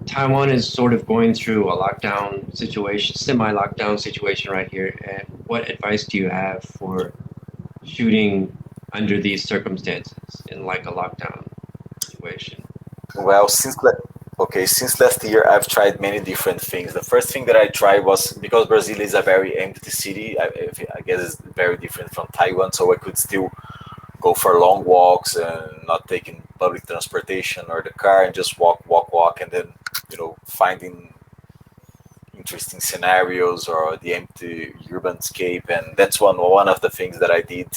Taiwan is sort of going through a lockdown situation, semi-lockdown situation right here. And what advice do you have for shooting under these circumstances in like a lockdown situation? Well, since last year, I've tried many different things. The first thing that I tried was because Brazil is a very empty city. I guess it's very different from Taiwan, so I could still go for long walks and not taking public transportation or the car and just walk, and then finding interesting scenarios or the empty urban scape. And that's one of the things that I did,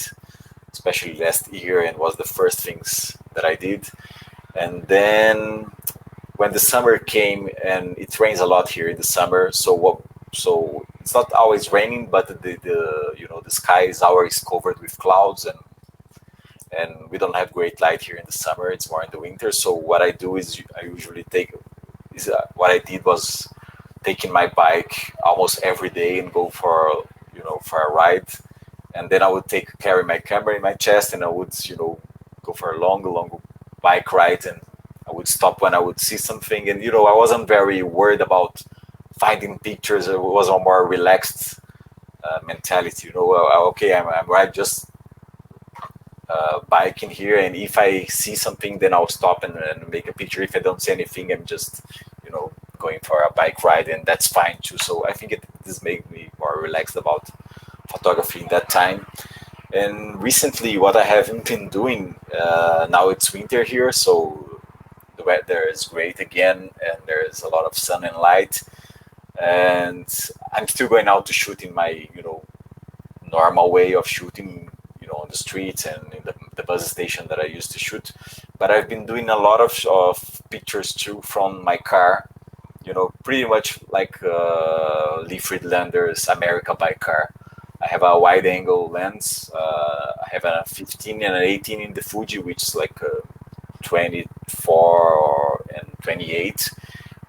especially last year, and was the first things that I did. And then when the summer came, and it rains a lot here in the summer, so it's not always raining, but the sky is always covered with clouds, and we don't have great light here in the summer. It's more in the winter. So what I do is I usually what I did was taking my bike almost every day and go for a ride, and then I would carry my camera in my chest, and I would go for a long bike ride, and I would stop when I would see something. And I wasn't very worried about finding pictures. It was a more relaxed mentality. Okay, I'm right, just biking here, and if I see something, then I'll stop and make a picture. If I don't see anything, I'm just going for a bike ride, and that's fine too. So I think this made me more relaxed about photography in that time. And recently, what I haven't been doing, now it's winter here, so the weather is great again, and there's a lot of sun and light. And I'm still going out to shoot in my, normal way of shooting, on the streets and in the bus station that I used to shoot. But I've been doing a lot of pictures too from my car, pretty much like Lee Friedlander's America by car. I have a wide angle lens. I have a 15 and an 18 in the Fuji, which is like 24 and 28.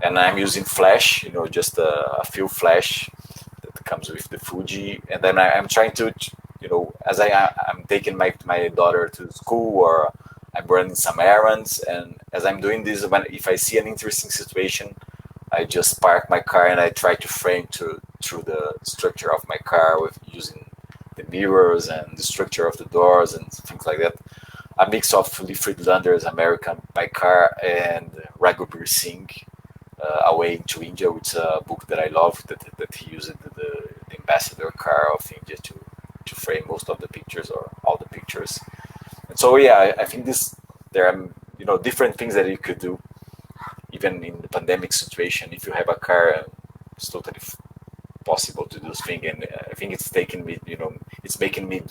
And I'm using flash, just a few flash that comes with the Fuji. And then I'm trying to, as I'm taking my daughter to school, or I'm running some errands. And as I'm doing this, if I see an interesting situation, I just park my car and I try to frame through the structure of my car with using the mirrors and the structure of the doors and things like that. A mix of Lee Friedlander's American by car and Raghuveer Singh, Away into India, which is a book that I love, that he used the ambassador car of India to frame most of the pictures or all the pictures. And so yeah, I think there are different things that you could do even in the pandemic situation. If you have a car, it's totally possible to do this thing. And I think it's taking me, it's making me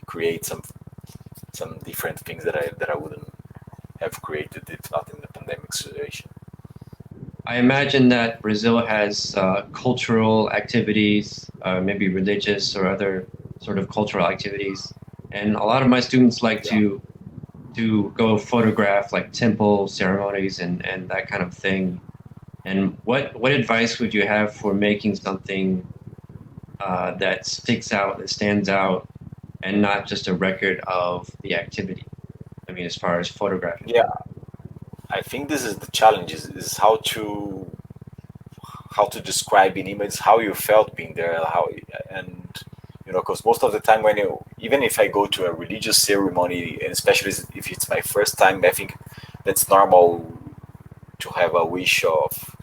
create some different things that I wouldn't have created if not in the pandemic situation. I imagine that Brazil has cultural activities, maybe religious or other sort of cultural activities. And a lot of my students like to go photograph like temple ceremonies and that kind of thing. And what advice would you have for making something that sticks out, that stands out, and not just a record of the activity? I mean, as far as photographing. Yeah, I think this is the challenge: is how to describe in images how you felt being there, and because most of the time even if I go to a religious ceremony, and especially if it's my first time, I think that's normal to have a wish of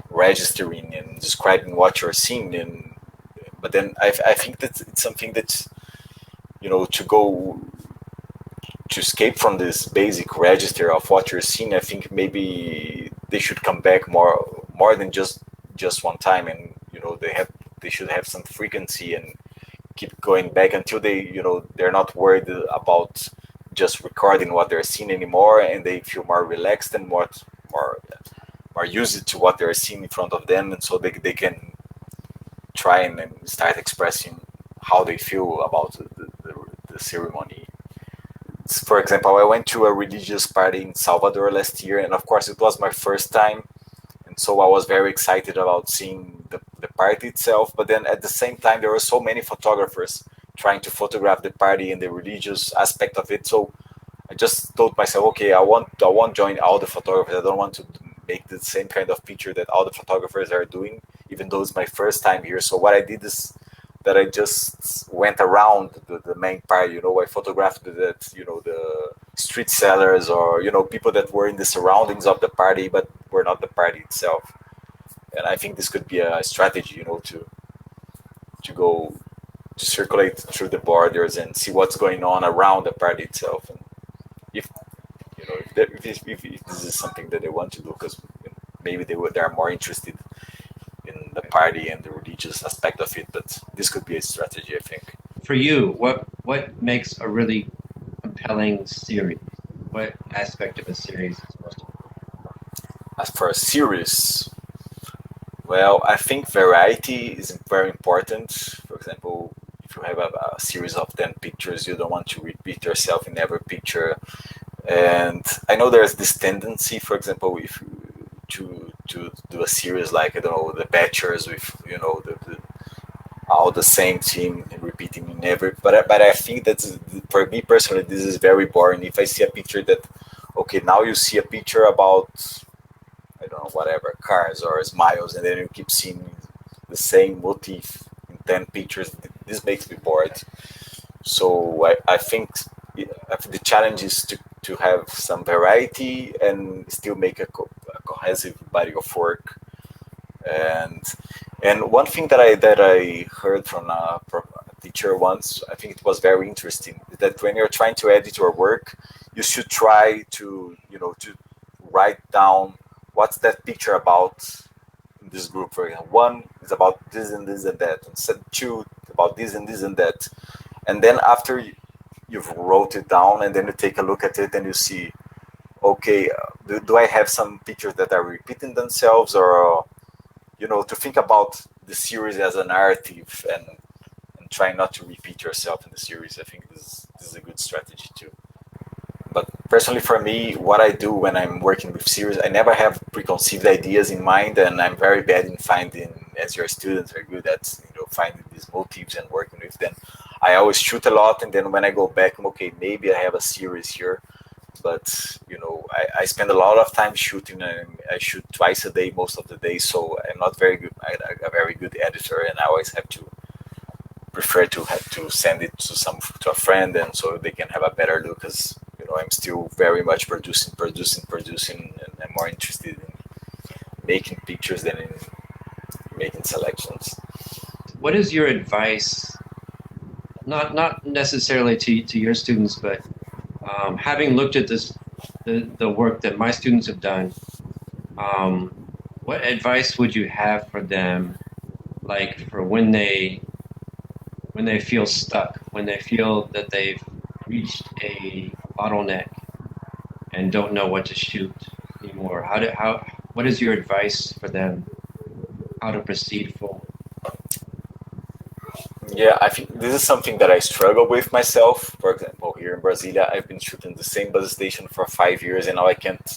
registering and describing what you're seeing. But then I think that it's something that's to escape from this basic register of what you're seeing. I think maybe they should come back more than just one time, and they should have some frequency and keep going back until they're not worried about just recording what they're seeing anymore, and they feel more relaxed and more used to what they're seeing in front of them, and so they can try and start expressing how they feel about the ceremony. For example, I went to a religious party in Salvador last year, and of course it was my first time, and so I was very excited about seeing the party itself. But then at the same time, there were so many photographers trying to photograph the party and the religious aspect of it. So I just told myself, okay, I won't join all the photographers. I don't want to make the same kind of picture that all the photographers are doing, even though it's my first time here. So what I did is that I just went around the main part, I photographed the street sellers, or, people that were in the surroundings of the party, but were not the party itself. And I think this could be a strategy, to go to circulate through the borders and see what's going on around the party itself. And if this is something that they want to do, because maybe they are more interested in the party and the religious aspect of it, but this could be a strategy, I think. For you, what makes a really compelling series? What aspect of a series is most important? As for a series, well, I think variety is very important. For example, if you have a series of 10 pictures, you don't want to repeat yourself in every picture. And I know there's this tendency, for example, if to do a series like, I don't know, the Bachelors with, all the same team repeating in every, but I think that for me personally, this is very boring. If I see a picture that, okay, now you see a picture about, I don't know, whatever, cars or smiles, and then you keep seeing the same motif in 10 pictures, this makes me bored. So I think the challenge is to have some variety and still make a cohesive body of work. And one thing that I heard from a teacher once, I think it was very interesting, that when you're trying to edit your work, you should try to write down what's that picture about in this group. For example, 1 is about this and this and that, and 2 about this and this and that. And then after you've wrote it down, and then you take a look at it and you see, okay, do I have some pictures that are repeating themselves, or to think about the series as a narrative and try not to repeat yourself in the series. I think this is a good strategy too. But personally for me, what I do when I'm working with series, I never have preconceived ideas in mind, and I'm very bad in finding, as your students are good at, finding these motifs and working with them. I always shoot a lot, and then when I go back, I'm okay, maybe I have a series here. But I spend a lot of time shooting, and I shoot twice a day most of the day, so I'm not very good. A very good editor, and I always have to prefer to have to send it to a friend, and so they can have a better look, because I'm still very much producing, and I'm more interested in making pictures than in making selections. What is your advice? Not necessarily to your students, but having looked at the work that my students have done, what advice would you have for them, like for when they feel stuck, when they feel that they've reached a bottleneck and don't know what to shoot anymore? What is your advice for them, how to proceed forward? Yeah, I think this is something that I struggle with myself. For example, here in Brasilia, I've been shooting the same bus station for 5 years, and now I can't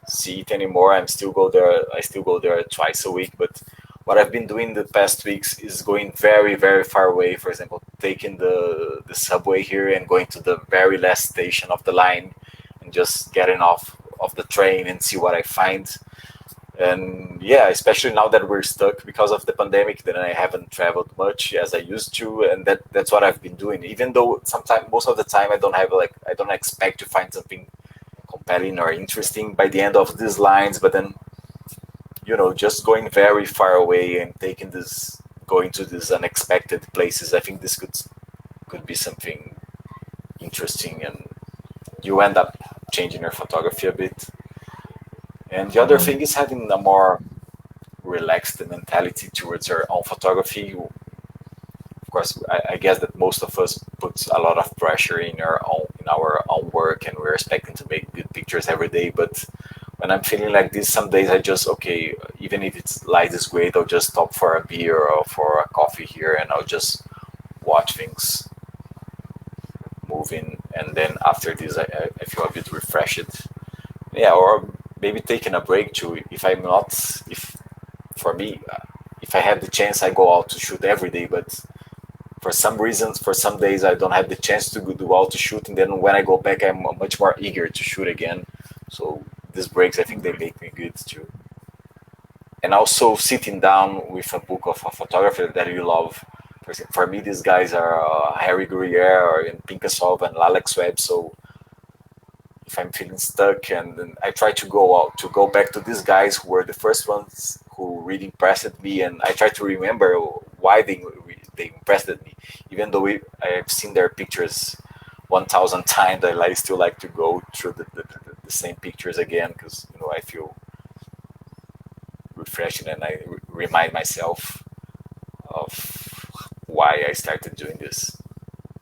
see it anymore. I still go there twice a week, but what I've been doing the past weeks is going very, very far away. For example, taking the subway here and going to the very last station of the line and just getting off of the train and see what I find. And yeah, especially now that we're stuck because of the pandemic, then I haven't traveled much as I used to, and that's what I've been doing. Even though most of the time I don't expect to find something compelling or interesting by the end of these lines, but then just going very far away and going to these unexpected places, I think this could be something interesting, and you end up changing your photography a bit. And the other thing is having a more relaxed mentality towards your own photography. Of course, I guess that most of us put a lot of pressure in our own work, and we're expecting to make good pictures every day. But when I'm feeling like this, some days I just, okay, even if light is great, I'll just stop for a beer or for a coffee here, and I'll just watch things moving. And then after this, I feel a bit refreshed. Yeah, or maybe taking a break too. If I have the chance, I go out to shoot every day, but for some reasons, for some days, I don't have the chance to go out to shoot, and then when I go back, I'm much more eager to shoot again. So these breaks, I think they make me good too. And also sitting down with a book of a photographer that you love. For me, these guys are Harry Gruyere and Pinkasov and Alex Webb. So if I'm feeling stuck, and then I try to go back to these guys who were the first ones who really impressed me, and I try to remember why they impressed me. Even though I've seen their pictures 1,000 times, I still like to go through the same pictures again, because I feel refreshing, and I remind myself of why I started doing this.